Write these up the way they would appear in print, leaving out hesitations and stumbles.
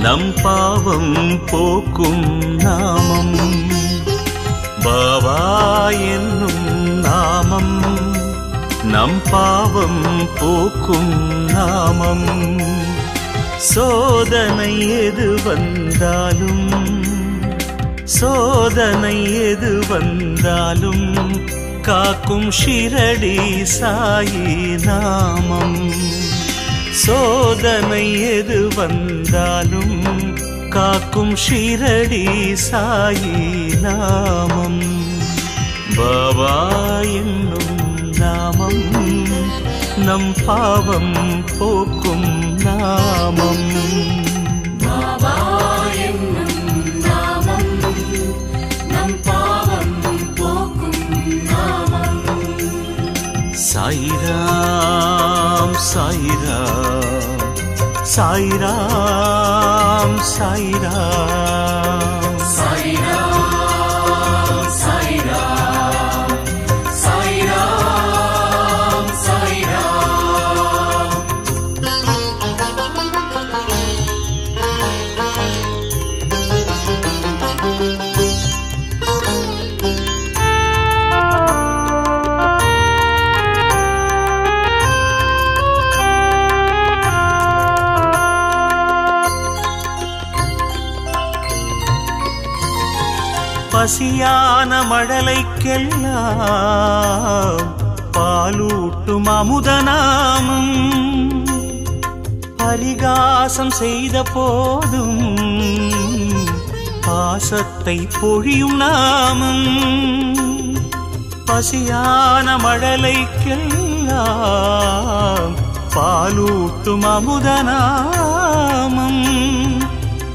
நம் பாவம் போக்கும் நாமம். பாபா என்னும் நாமம் நம் பாவம் போக்கும் நாமம். சோதனை எது வந்தாலும் சோதனை எது வந்தாலும் காக்கும் ஷிரடி சாயி நாமம். சோதனை எது வந்தாலும் காக்கும் ஷிரடி சாயி நாமம். பாபா என்னும் நாமம் நம் பாவம் போக்கும் நாமம். பாபா என்னும் நாமம் நம் பாவம் போக்கும் நாமம். சாயிராம் சாயிராம் சாயிராம் சாயிராம் சாயிராம் சாயிராம் சாயிராம் சாயிராம். பசியான மழலைக்கெல்லாம் பாலூட்டும் அமுதநாமம். பரிகாசம் செய்த போதும் பாசத்தை பொழியும் நாமம். பசியான மழலைக்கெல்லாம் பாலூட்டும் அமுதநாமம்.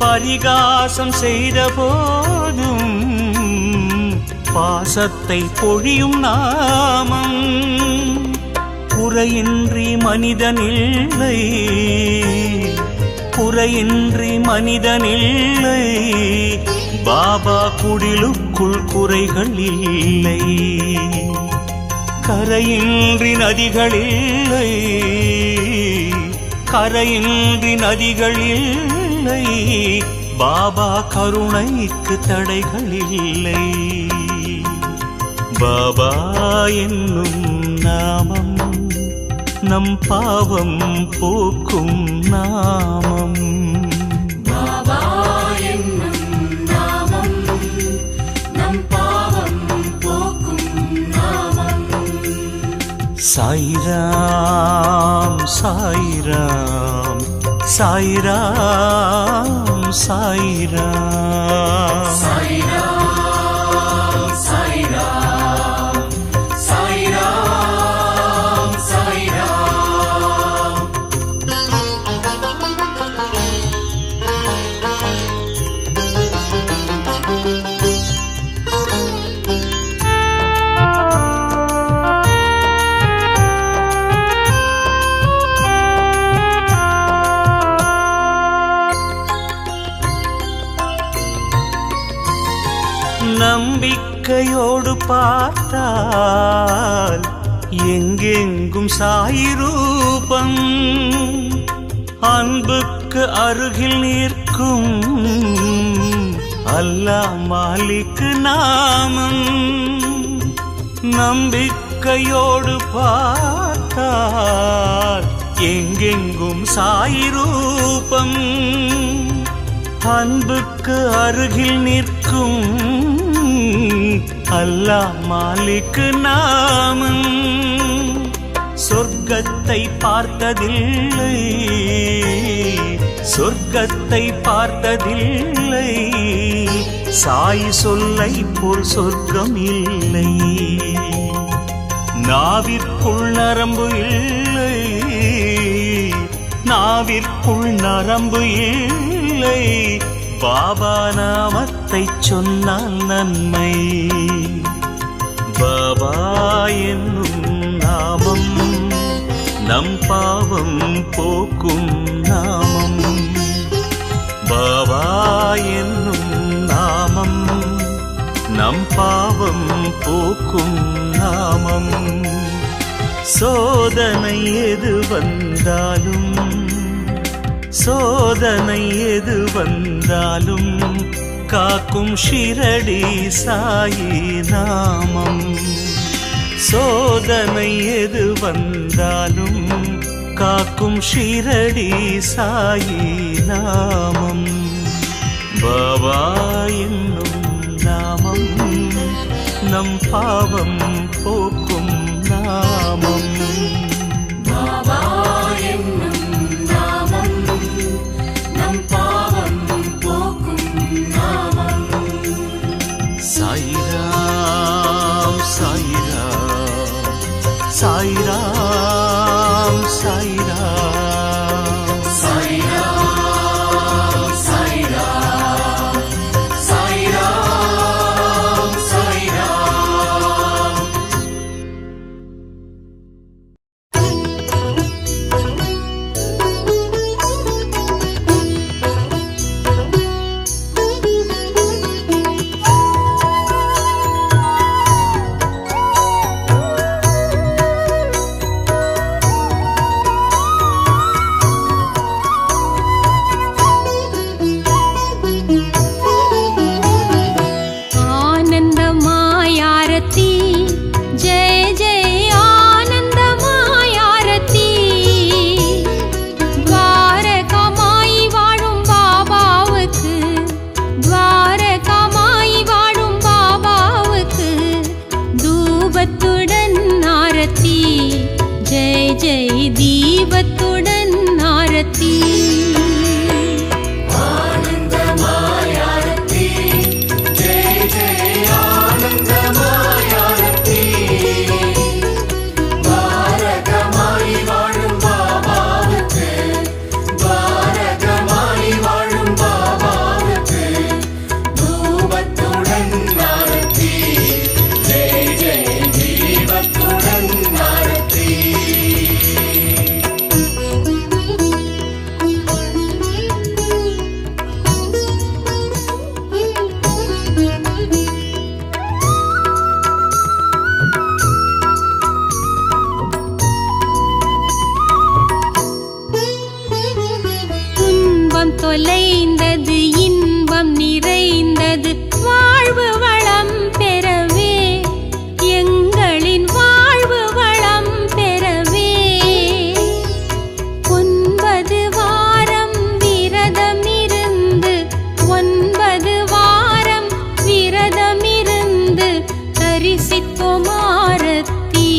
பரிகாசம் செய்த போதும் பாசத்தை பொழியும் நாமம். குறையின்றி மனிதனில்லை குறையின்றி மனிதனில்லை. பாபா குடிலுக்குள் குறைகள் இல்லை. கரையின்றி நதிகளில்லை கரையின்றி நதிகளில்லை. பாபா கருணைக்கு தடைகள் இல்லை. பாபா என்னும் நாமம் நம் பாவம் போக்கும் நாமம். பாபா என்னும் நாமம் நம் பாவம் போக்கும் நாமம். சாயிராம் சாயிராம் சாயிராம் சாயிராம் சாயிராம் சாயிராம் சாயிராம் சாயிராம். நம்பிக்கையோடு பார்த்தால் எங்கெங்கும் சாயி ரூபம். அன்புக்கு அருகில் நிற்கும் அல்லாஹ் மாலிக் நாமம். நம்பிக்கையோடு பார்த்தால் எங்கெங்கும் சாயி ரூபம். அன்புக்கு அருகில் நிற்கும் அல்லாஹ் மாலிக் நாமம். சொர்க்கத்தை பார்த்ததில்லை சொர்க்கத்தை பார்த்ததில்லை. சாய் சொல்லை போல் சொர்க்கம் இல்லை. நாவிற்குள் நரம்பு இல்லை நாவிற்குள் நரம்பு இல்லை. பாபா நாமத்தை சொன்னால் நன்மை. பாபா என்னும் நாமம் நம் பாவம் போக்கும் நாமம். பாபா என்னும் நாமம் நம் பாவம் போக்கும் நாமம். சோதனை எது வந்தாலும் சோதனை எது வந்தாலும் காக்கும் ஷிரடி சாயி நாமம். சோதனை எது வந்தாலும் காக்கும் ஷிரடி சாயி நாமம். பாபா என்னும் நாமம் நம் பாவம் போக்கும் நாமம். பாபா என்னும் நாமம் நம் பாவம் போக்கும் நாமம். சாயிராம் சாயிராம் சாயிராம் சாயிராம் சாயிராம் சாயிராம் சாயிராம் சாயிராம். आनन्दमायारती जय जय आनन्दमायारती. द्वारकामाई वाழும் பாபாவுக்கு, द्वारकामाई வாழும் பாபாவுக்கு தூபத்துடன் ஆரத்தி. ஜெய் ஜெய் தீபத்துடன் ஆரத்தி. ஆனந்தமாயாரத்தி ஜெய ஜெய ஆனந்தமாயாரத்தி. துவாரகமாய் வாழும் பாபாவுக்கு, துவாரகமாய் வாழும் பாபாவுக்கு தூபத்துடன் ஆரத்தி. ஜெய ஜெய தீபத்துடன் ஆரத்தி. துன்பம் தொலைந்தது, இன்பம் நிறைந்தது, வாழ்வு வளம் பெறவே, எங்களின் வாழ்வு வளம் பெறவே. 9 வாரம் விரதமிருந்து, 9 வாரம் விரதமிருந்து தரிசித்தோம் ஆரத்தி.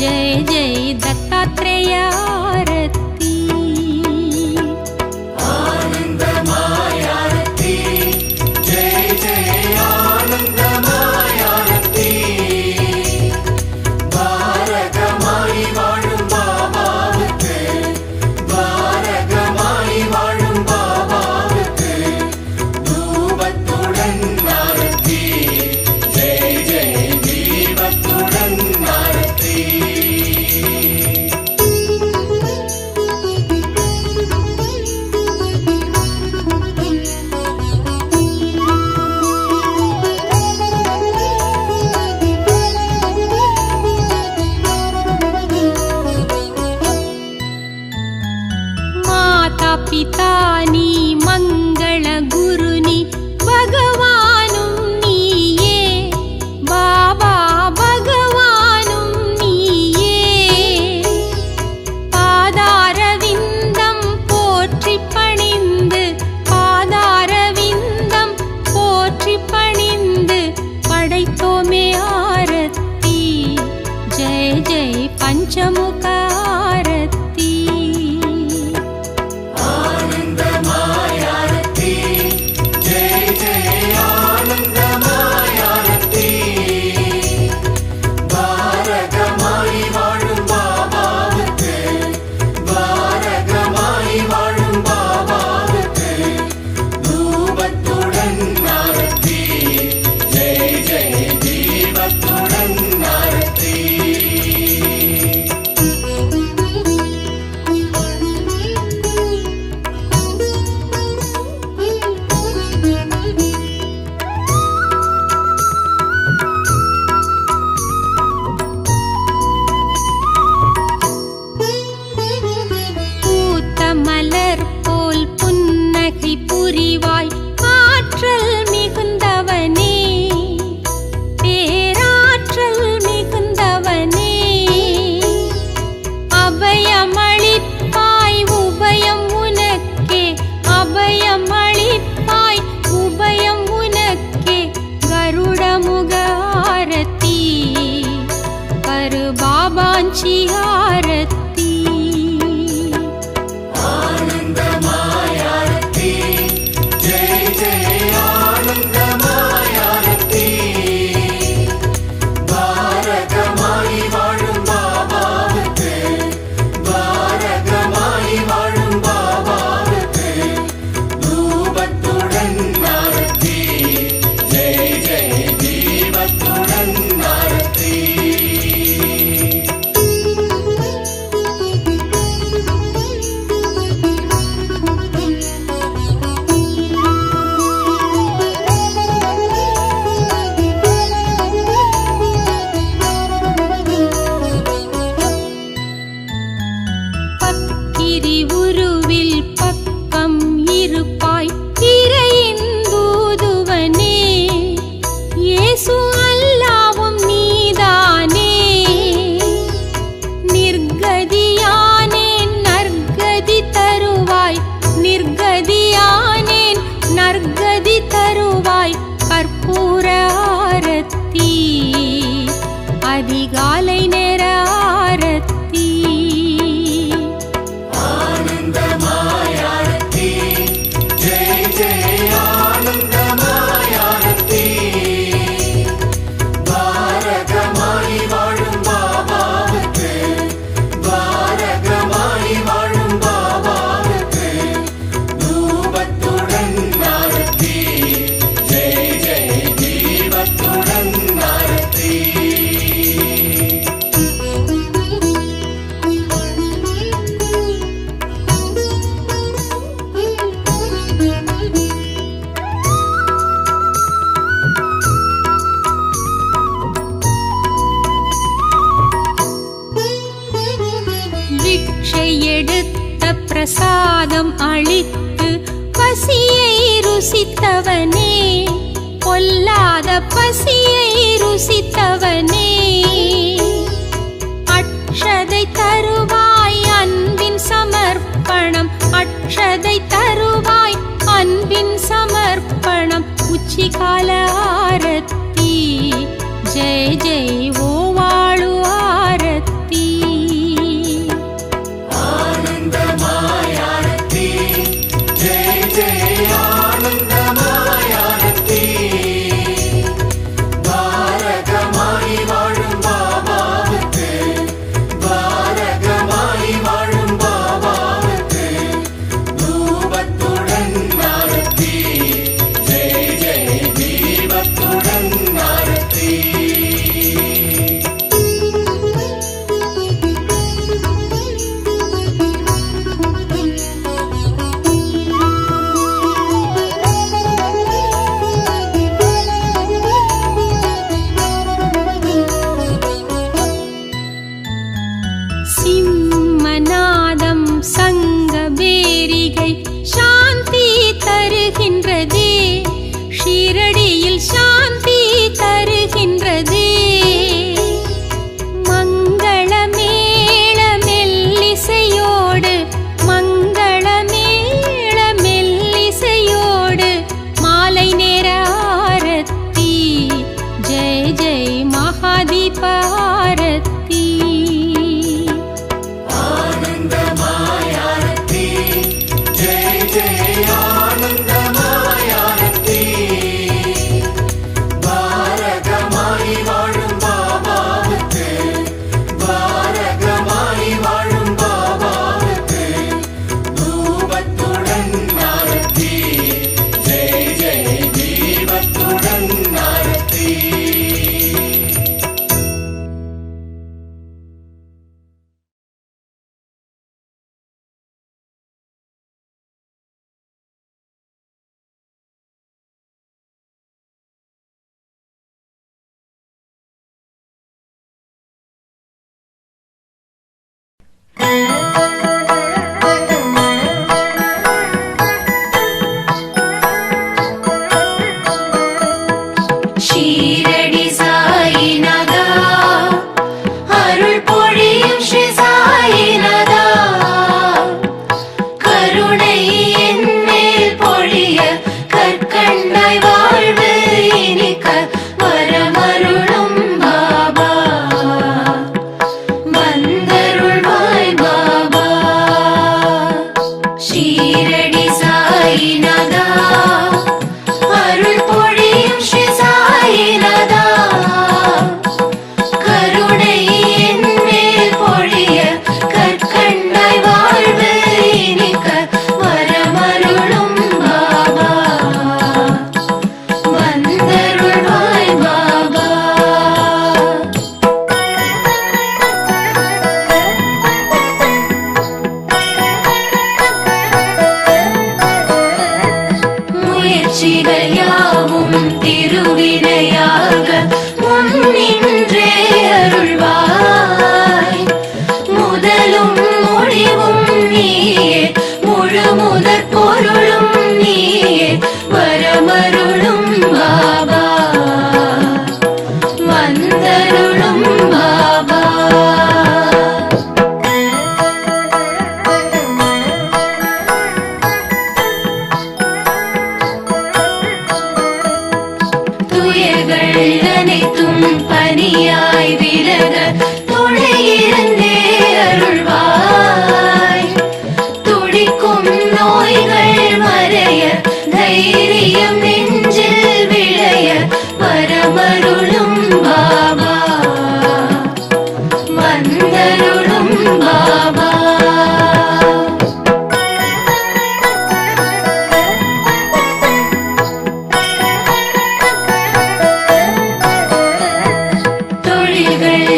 ஜெய ஜெய தத்தாத்ரேய ஆரத்தி. ஆனந்தமாயாரத்தி ஜெய ஜெய ஆனந்தமாயாரத்தி. துவாரகமாய் வாழும் பாபாவுக்கு, துவாரகமாய் வாழும் பாபாவுக்கு தூபத்துடன் ஆரத்தி. ஜெய ஜெய தீபத்துடன் ஆரத்தி. माता पिता नी मंगल गुरु नी भगवानुम नीये. बाबा भगवानुम नीये. पादारविन्दं पोற்றி பணிந்து, பாதாரவிந்தம் போற்றி பணிந்து படைத்தோமே ஆரத்தி. ஜெய ஜெய பஞ்சமுக ஆரத்தி. ஆனந்தமாயாரத்தி பிக்ஷை எடுத்த பிரசாதம் அளித்து பசியை ருசித்தவனே, பொல்லாத பசியை ருசித்தவனே, அக்ஷதை தருவாய் அன்பின் சமர்ப்பணம், அக்ஷதை தருவாய் அன்பின் சமர்ப்பணம், உச்சிகால ஆரத்தி ஜெய ஜெய் ஓ வாழு ஆரத்தி. ஆனந்தமாயாரத்தி ஜெய ஜெய ஆனந்தமாயாரத்தி. பாரகமாய் வாழும் பாபாவுக்கு, பாரகமாய் வாழும் பாபாவுக்கு தூபத்துடன் ஆரத்தி ஜெய ஜெய தீபத்துடன் ஆரத்தி. சிம்மநாதம் சங்கபேரிகை சாந்தி தருகின்றதே, ஷீரடியில் சாந்தி தருகின்றதே. மங்களமேள மெல்லிசையோடு, மங்களமேள மெல்லிசையோடு மாலை நேர ஆரத்தி ஜெய ஜெய் மகாதீப ஆரத்தி. ஆனந்தமாயாரத்தி ஜெய ஜெய ஆனந்தமாயாரத்தி. பாரகமாய் வாழும் பாபாவுக்கு, பாரகமாய் வாழும் பாபாவுக்கு தூபத்துடன் ஆரத்தி ஜெய ஜெய தீபத்துடன் ஆரத்தி. ஷீரடி சாயிநாதா, அருள் பொழியும் ஸ்ரீ சாயிநாதா, கருணை என் மேல் பொழிய கற்கண்டாய் வாழ்வு இனிக்க வரமருளும் பாபா, வந்தருள்வாய் பாபா. ஷீரடி சாயிநாதா, அருள் பொழியும் ஸ்ரீ சாயிநாதா, கருணை என் மேல் பொழிய கற்கண்டாய் வாழ்வு இனிக்க வரமருளும் பாபா, வந்தருள்வாய் பாபா. முயற்சிகள் யாவும் திருவினையாக முன்னின்றே அருள்வாய், முதலும் முடிவும் நீயே, முழு முதற் பொருளும் நீயே, வரமருளும் பாபா, வந்தருளும் பாபா. துயர்கள் அனைத்தும் பனியாய் விலக துணையிருந்தே அருள்வாய், துடிக்கும் நோய்கள் மறைய தைரியம் நெஞ்சில் விளைய வரமருளும் பாபா, வந்தருளும் பாபா. தொழில்கள்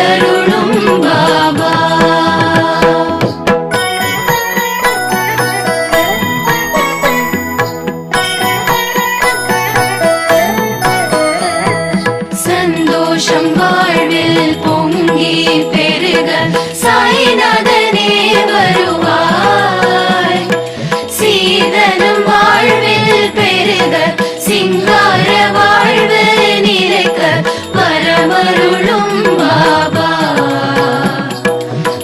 வந்தருளும் பாபா. சந்தோஷம் வாழ்வில் பொங்கி பெருக சாய்நாதனே வருவாய். சீதனம் வாழ்வில் பெருக சிங்கார வாழ்வு நிறைக்க வரமருளும் பாபா.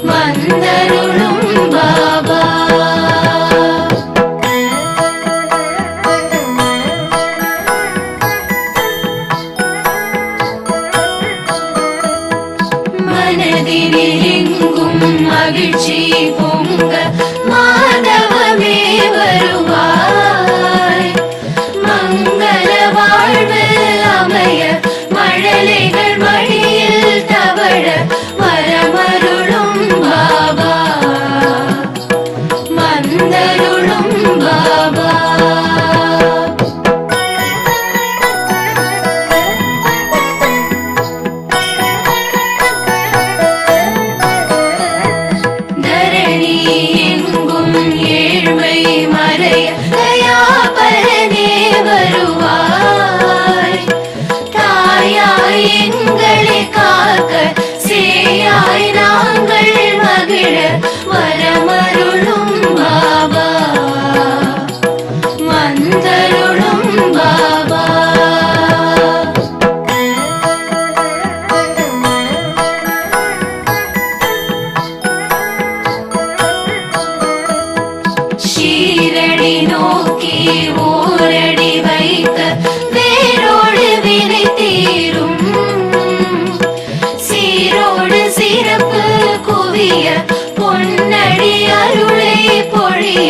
வந்தருளும் பாபா. மனதினில் எங்கும் மகிழ்ச்சி பொங்க மாதவமே வருவாய். மங்கள வாழ்வு அமைய மழலைகள் மடியில் தவழ வரமருளும் பாபா. வந்தருளும் பாபா. தரணி எங்கும் ஏழ்மை மறைய தயாபரனே வருவாய். தாயாய் எங்களை காக்க சேயாய் நாங்கள் மகிழ வரமருளும் பாபா. வந்தருளும் பாபா. ஷீரடி நோக்கி ஓரடி வைக்க வேரோடு வினை தீரும். சீரோடு சிறப்பு குவிய பொன்னடி அருளை பொழிய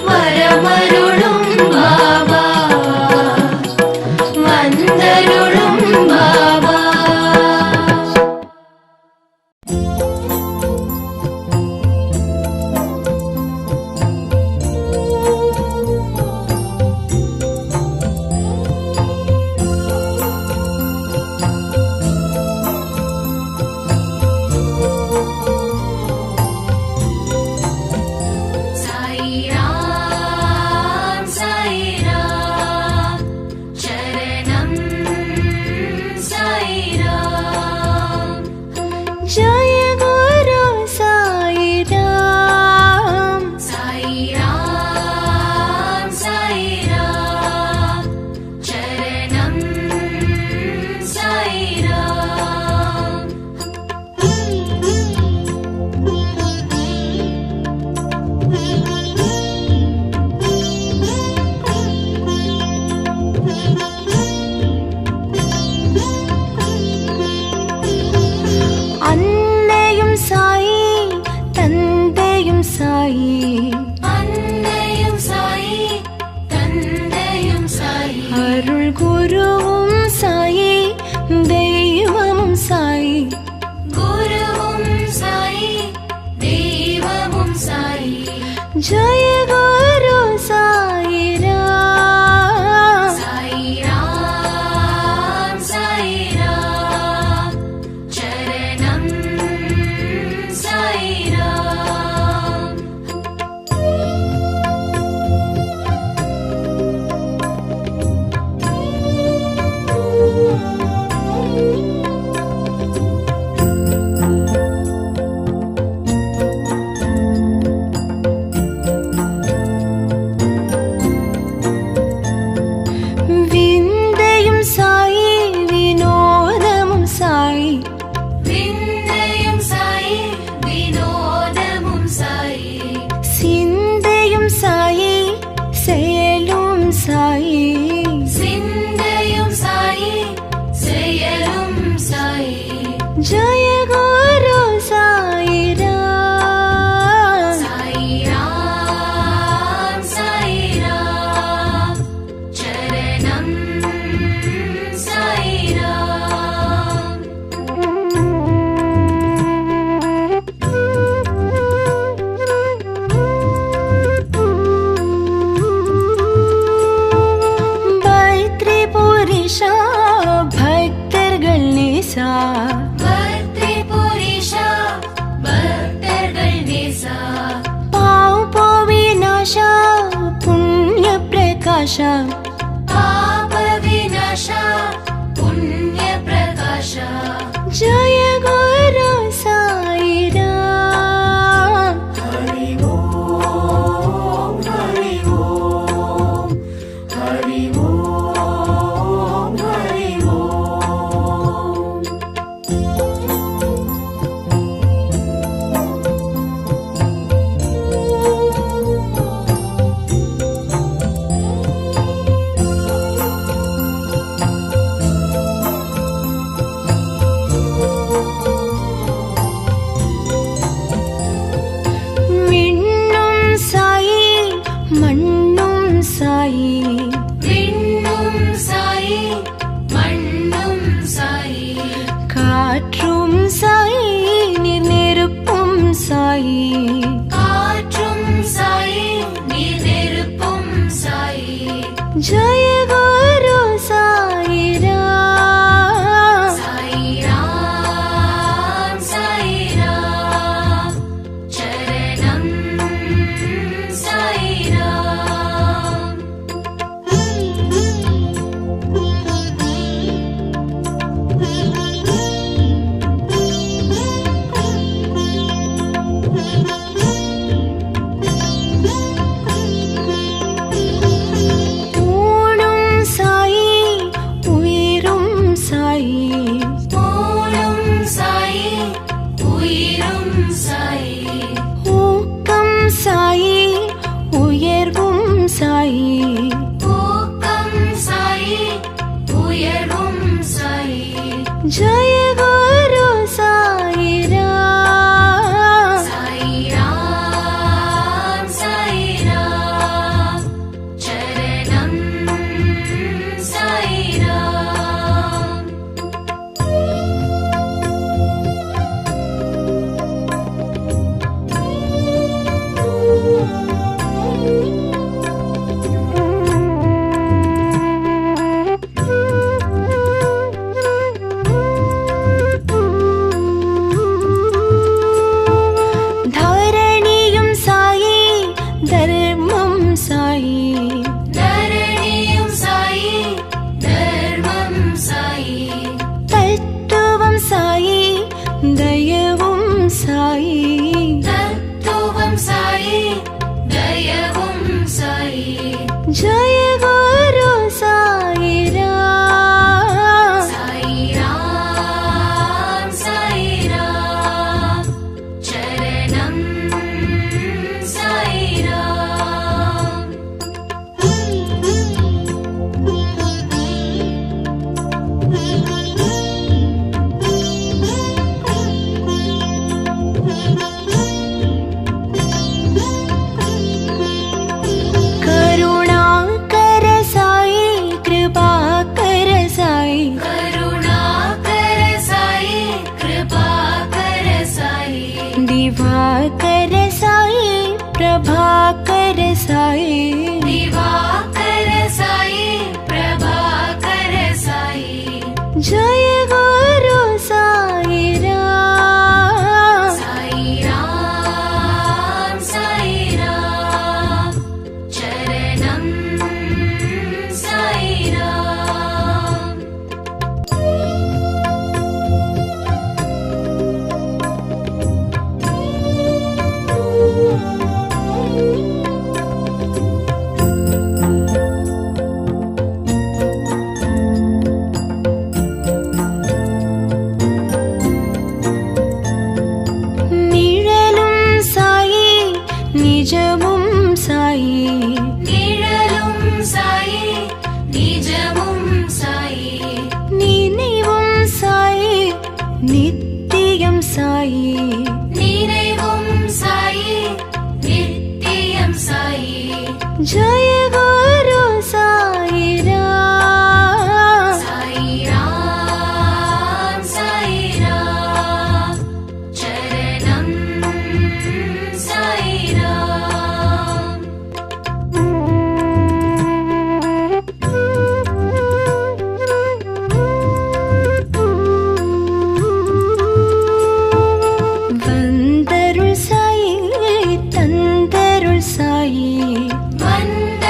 வரமருளும் பாபா. வந்தருளும் பாபா. சாய்ராம் சாய்ராம் சரணம் சாய்ராம். ஜய குரு சாய்ராம். சாய்ராம் சாய்ராம் சரணம் சாய்ராம். அன்னையும் சாயி தந்தையும் சாயி. அன்னையும் சாயி தந்தையும் சாயி. அருள் குருவும் சாயி தெய்வமும் சாயி. குருவும் சாயி தெய்வமும் சாயி. ஜய குரு சாய்ராம். சாய்ராம் சாய்ராம் சரணம் சாய்ராம். பிரகாஷ पाप विनाश पुण्य प्रकाश जय गुरु साई राम हरि ओम हरि ओम हरि ओम हरि ओम। விண்ணும் சாயி மண்ணும் சாயி विण्णुं साई मण्णुं साई காற்றும் சாயி நீர் நெருப்பும் சாயி காற்றும் சாயி நீர் நெருப்பும் சாயி ஜய குரு சாய் ராம் சாய் ராம் சரணம் சாய் ராம் ஊனும் சாயி உயிரும் சாயி ஊனும் சாயி உயிரும் சாயி ஊக்கம் சாயி உயர்வும் சாயி ஊக்கம் சாயி உயர்வும் சாயி ஜய குரு சாய் ராம் சாய் ராம் சரணம் சாய் ராம் தரணியும் சாயி தர்மம் சாயி தரணியும் சாயி தர்மம் சாயி தத்துவம் சாயி தயவும் சாயி தத்துவம் சாயி தயவும் சாயி ஜய குரு சாய் ராம் சாய் ராம் சரணம் சாய் ராம் करुणाकर साई कृपाकर साई करुणाकर साई कृपाकर साई दिवाकर साई प्रभाकर साई दिवाकर साई प्रभाकर साई जय गुरु साई राम साई राम चरणं साई राम நிழலும் சாயி நிஜமும் சாயி நிழலும் சாயி நிஜமும் சாயி நினைவும் சாயி நித்தியம் சாயி நினைவும் சாயி நித்தியம் சாயி ஜய குரு சாய் ராம் சாய் ராம் சரணம் சாய் ராம் வந்தருள் சாயி தந்தருள் சாயி வந்த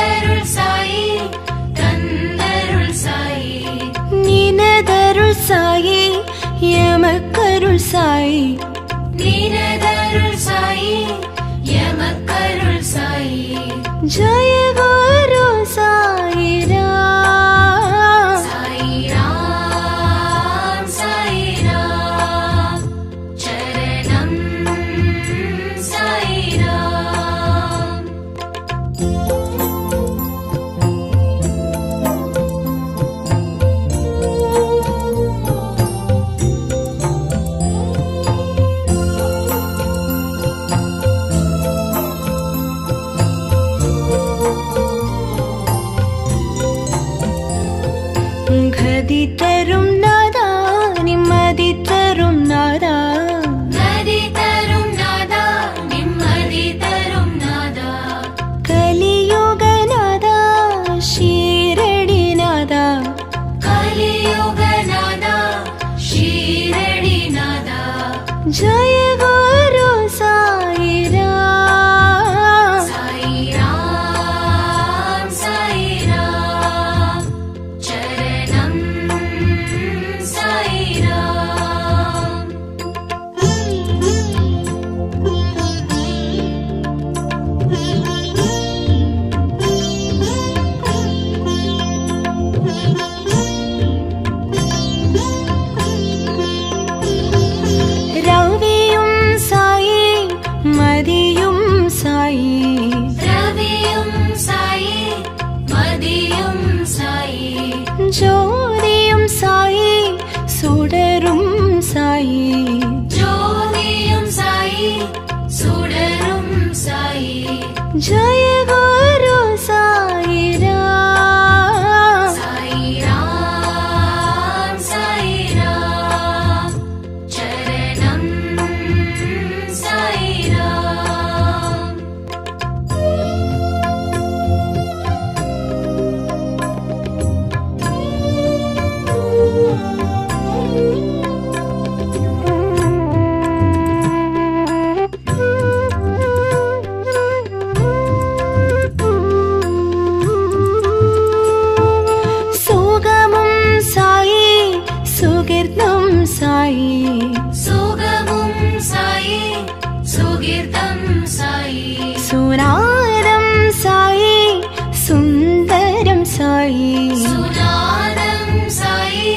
சாயி சுநாதம் சாயி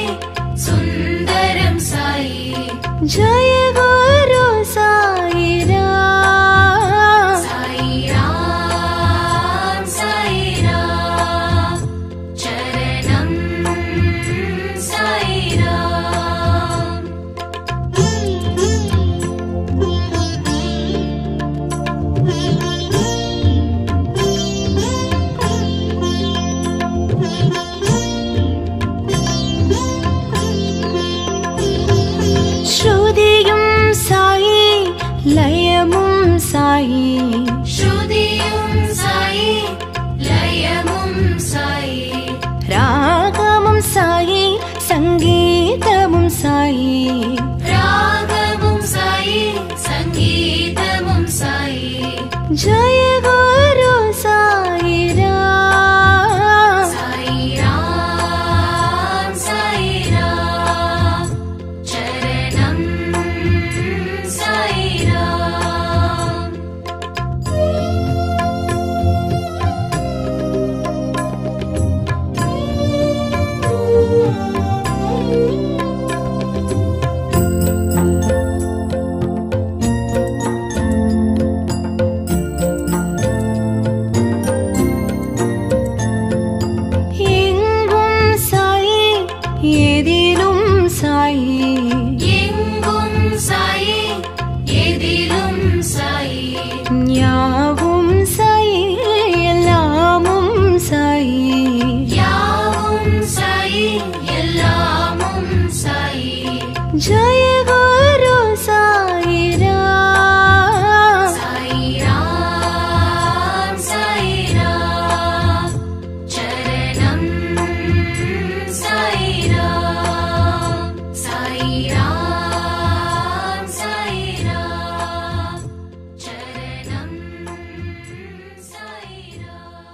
சுந்தரம் சாயி ஜய குரு சாயிராம் சாயிராம் சாயிராம் சரணம் சாயிராம் ஸ்ருதியும் சாயி லயமும் சாயி ஸ்ருதியும் சாயி லயமும் சாயி ராகமும் சாயி சங்கீதமும் சாயி ராகமும் சாயி சங்கீதமும் சாயி ஜய குரு சாயிராம் சாயிராம் சாயிராம் சரணம் சாயிராம் எங்கும் சாயி எதிலும் சாயி எங்கும் சாயி எதிலும் சாயி யாவும் சாயி எல்லாமும் சாயி யாவும் சாயி எல்லாமும் சாயி ஜய குரு சாயிராம் சாயிராம் சாயிராம் சரணம் சாயிராம் சாயிராம் சாயிராம் சரணம் சாயிராம்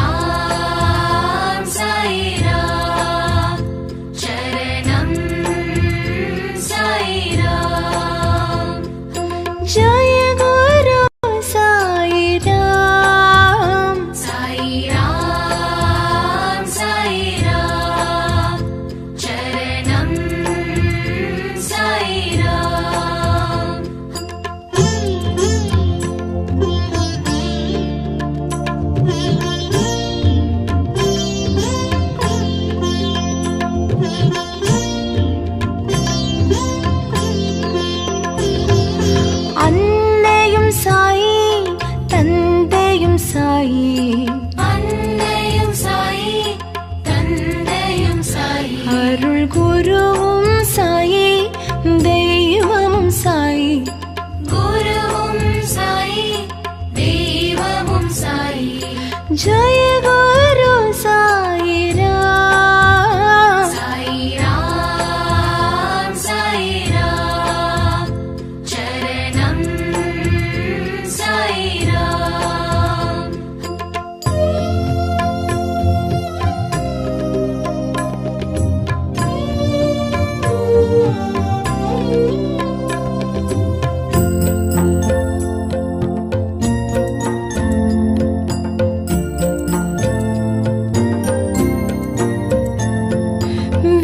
சாயிராம் சாயிராம் சரணம் சாயிராம் ஜய குரு சாயிராம் சாயிராம் சாயிராம் சரணம் சாயிராம் அன்னையும் சாயி தந்தையும் சாயி அன்னையும் சாயி தந்தையும் சாயி அருள் குருவும் சாயி தெய்வமும் சாயி குருவும் சாயி தெய்வமும் சாயி ஜய குரு சாயிராம் சாயிராம் சாயிராம் சரணம் சாயிராம்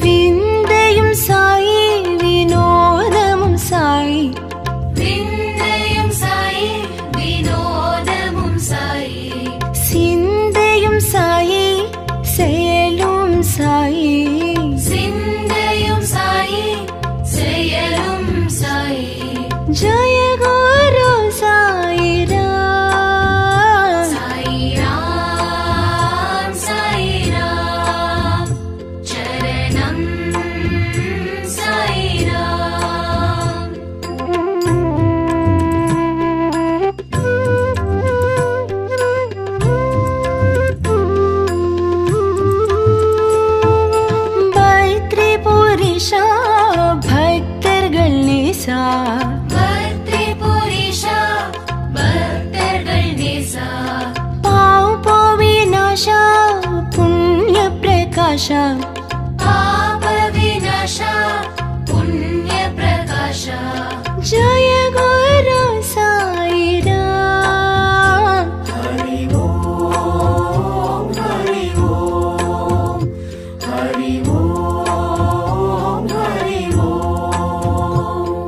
விந்தையும் சாயி வினோதமும் சாயி விந்தையும் சாயி வினோதமும் சாயி சிந்தையும் சாயி செயலும் சாயி சிந்தையும் சாயி செயலும் சாயி ஜய குரு சாயிராம் சாயிராம் சாயிராம் சரணம் சாயிராம் பைத்ரி புரிஷா பக்தர்கள் நேசா பக்தி புரிஷா பக்தர்கள் प्रकाश पाप विनाश पुण्य प्रकाश जय गुरु साई राम हरि ओम हरि ओम हरि ओम हरि ओम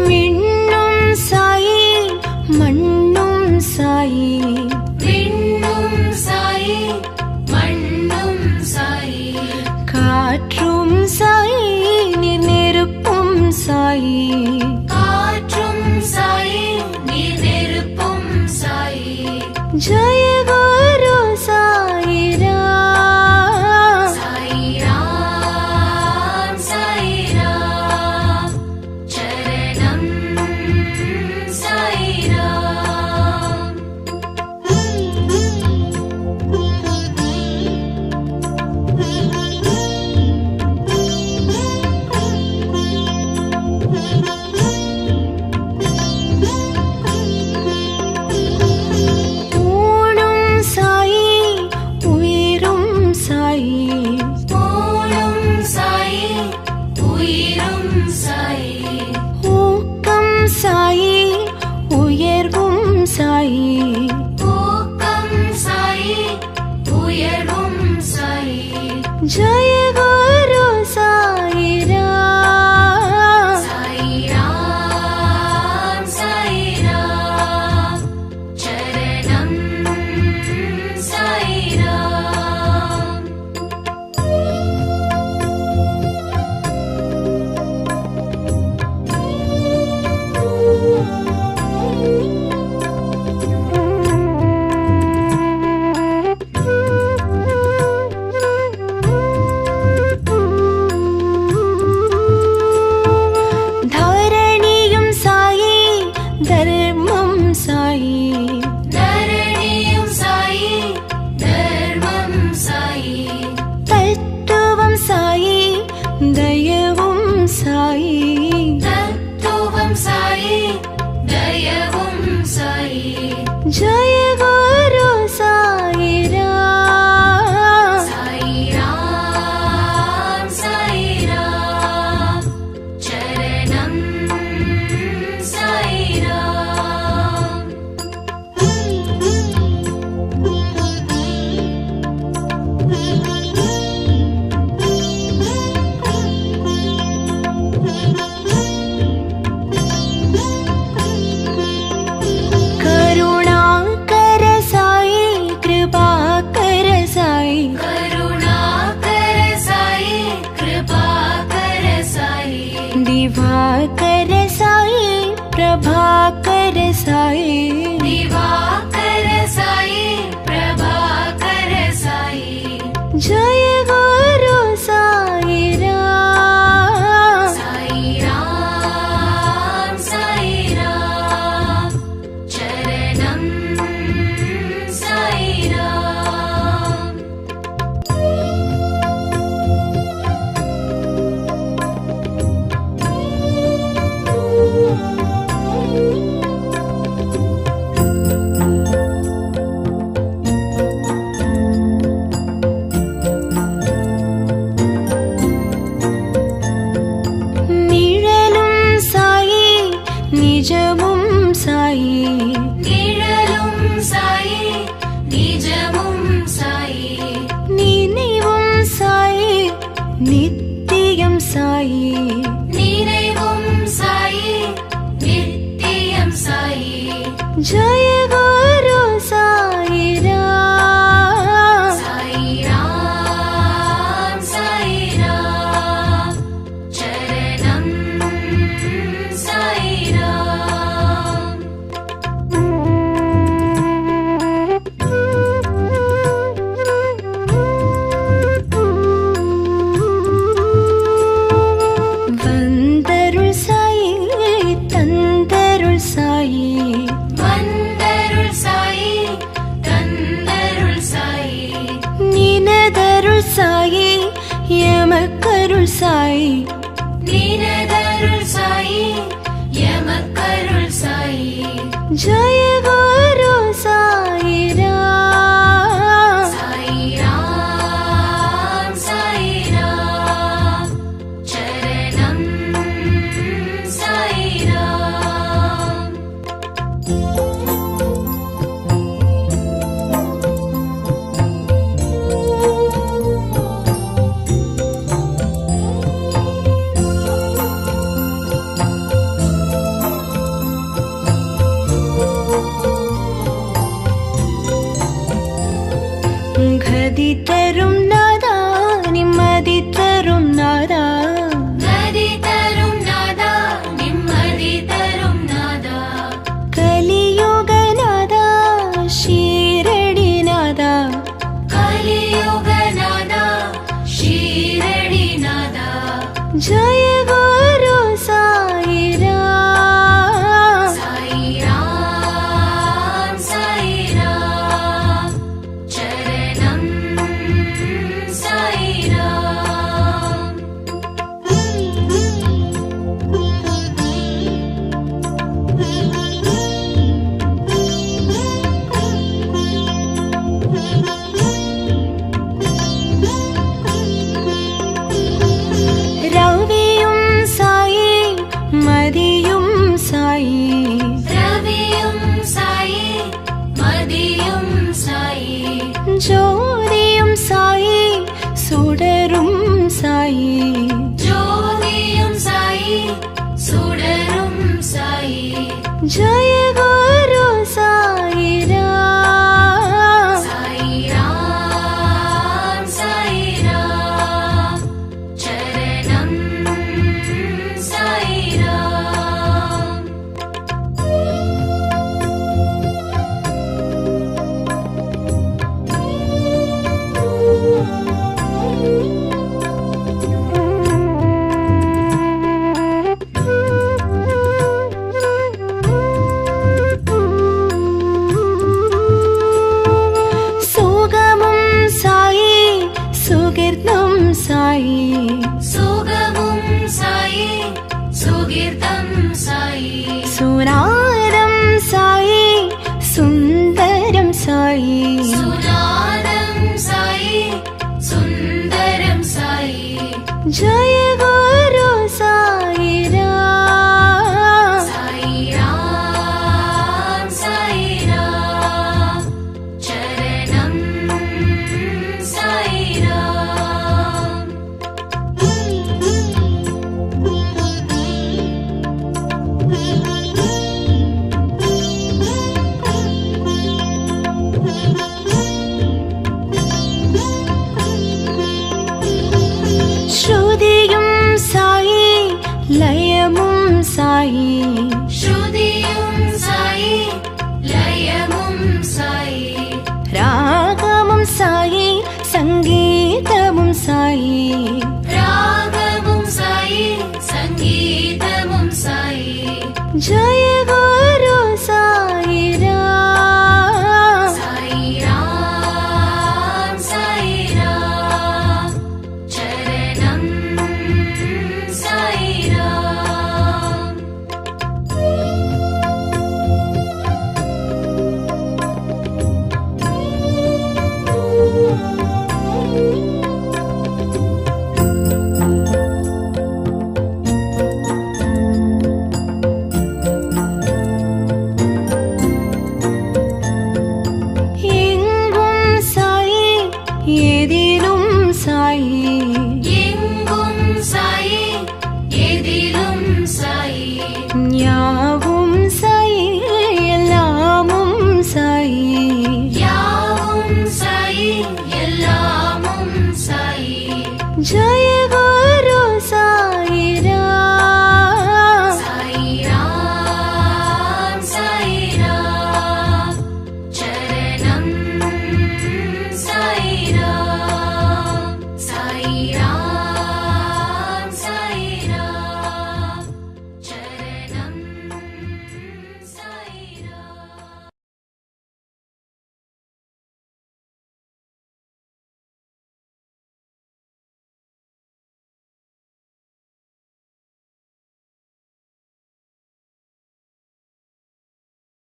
விண்ணும் சாயி மண்ணும் சாயி விண்ணும் சாயி மண்ணும் சாயி காற்றும் சாயி நீர் நெருப்பும் சாயி காற்றும் சாயி நீர் நெருப்பும் சாயி ஜய குரு சாய் ராம் சாய் ராம் சாய் ராம் சரணம் சாய் ராம் ஊனும் சாயி உயிரும் சாயி போலும் சாயி உயிரும் சாயி ஊக்கம் சாயி உயர்வும் சாயி ஊக்கம் சாயி உயர்வும் சாயி ஜய குரு சாய் ராம் சாய் ராம் சாய் ராம் சரணம் சாய் ராம் தரணியும் சாயி தர்மம் சாயி தரணியும் சாயி தர்மம் சாயி தத்துவம் சாயி தயவும் சாயி தத்துவம் சாயி தயவும் சாயி ஜய குரு சாய் ராம் சாய் ராம் சாய் ராம் சரணம் சாய் ராம் करुणाकर साई कृपाकर साई करुणाकर साई कृपाकर साई दिवाकर साई प्रभाकर साई दिवाकर साई प्रभाकर साई जय गुरु साई राम साई राम साई राम चरणम साई राम நிழலும் சாயி நிஜமும் சாயி நிழலும் சாயி நிஜமும் சாயி நினைவும் சாயி நித்தியம் சாயி நினைவும் சாயி நித்தியம் சாயி ஜய குரு சாய் ராம் சாய் ராம் சாய் ராம் சரணம் சாய் ராம் வந்தருள் சாயி தந்தருள் சாயி வந்த சாயி எமக்கருள் சாயி நினதருள் சாயி எமக்கருள் சாயி ஜய குரு சாயிராம் சாயிராம் சாயிராம் சரணம் சாயிராம் கதி தரும் நாதா நிம்மதி தரும் நாதா கதி தரும் நாதா நிம்மதி தரும் நாதா கலியுக நாதா ஷீரடி நாதா கலியுக நாதா ஷீரடி நாதா ஜய குரு சாயிராம் சாயிராம் சாயிராம் சரணம் சாயிராம் ரவியும் சாயி மதியும் சாயி ரவியும் சாயி மதியும் சாயி ஜோதியும் சாயி சுடரும் சாயி ஜோதியும் சாயி சுடரும் சாயி ஜய குரு சாயிராம் சாயிராம் சாயிராம் சரணம் சாயிராம் சுகமும் சாயி சுகிர்தம் சாயி சுகமும் சாயி சுகீர்த்தம் சாயி சுராரம் சாயி சுந்தரம் சாயி சுநாதம் சாயி சுந்தரம் சாயி ஜய குரு சாயிராம் சாயிராம் சாயிராம் சரணம் சாயிராம் ஸ்ருதியும் சாயி லயமும் சாயி ஸ்ருதியும் சாயி லயமும் சாயி ராகமும் சாயி சங்கீதமும் சாயி ராகமும் சாயி சங்கீதமும் சாயி ஜய குரு சாயிராம் சாயிராம் சாயிராம் சரணம் சாயிராம் எங்கும் சாயி எதிலும் சாயி எங்கும் சாயி எதிலும் சாயி யாவும் சாயி எல்லாமும் சாயி யாவும் சாயி எல்லாமும் சாயி ஜய